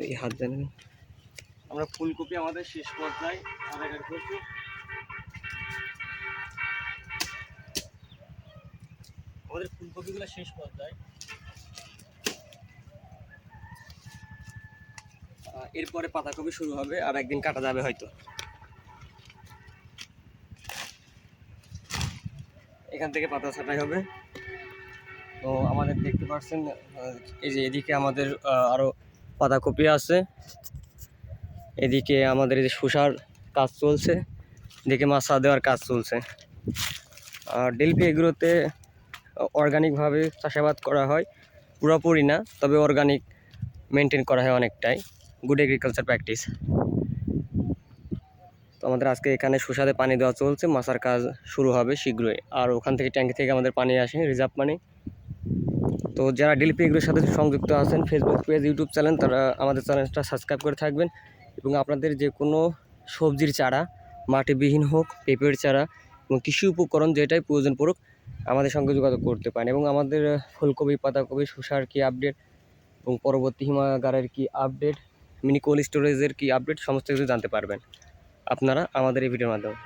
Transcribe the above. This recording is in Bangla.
এই হাত জানেন আমরা ফুলকপি আমাদের শেষ পর্যায়ে কাটাকাটি করছি। আমাদের ফুলকপিগুলো শেষ পর্যায়ে, এরপরে পাতাকপি শুরু হবে, আর একদিন কাটা যাবে হয়তো। এখান থেকে পাতা ছাঁটাই হবে। তো আমাদের দেখতে পাচ্ছেন এই যে এদিকে আমাদের আরও পাতাকপি আছে, এদিকে আমাদের এই যে শসার কাজ চলছে, এদিকে মাছা দেওয়ার কাজ চলছে। আর ডেলফি এগুলোতে অর্গানিকভাবে চাষাবাদ করা হয়, পুরোপুরি না, তবে অর্গানিক মেনটেন করা হয় অনেকটাই, গুড এগ্রিকালচার প্র্যাকটিস। তো আমাদের আজকে এখানে শসাতে পানি দেওয়া চলছে, মাছার কাজ শুরু হবে শীঘ্রই। আর ওখান থেকে ট্যাঙ্কি থেকে আমাদের পানি আসে, রিজার্ভ পানি। তো যারা ডেলফি এগুলোর সাথে সংযুক্ত আছেন, ফেসবুক পেজ, ইউটিউব চ্যানেল, তারা আমাদের চ্যানেলটা সাবস্ক্রাইব করে থাকবেন। এবং আপনাদের যে কোনো সবজির চারা, মাটিবিহীন হোক, পেঁপের চারা এবং কৃষি উপকরণ যেটাই প্রয়োজন পড়ুক, আমাদের সঙ্গে যোগাযোগ করতে পারেন। এবং আমাদের ফুলকপি, পাতাকপি, শসার কী আপডেট এবং পরবর্তী হিমাগারের কী আপডেট, মিনি কোল্ড স্টোরেজের কী আপডেট, সমস্ত কিছু জানতে পারবেন আপনারা আমাদের এই ভিডিওর মাধ্যমে।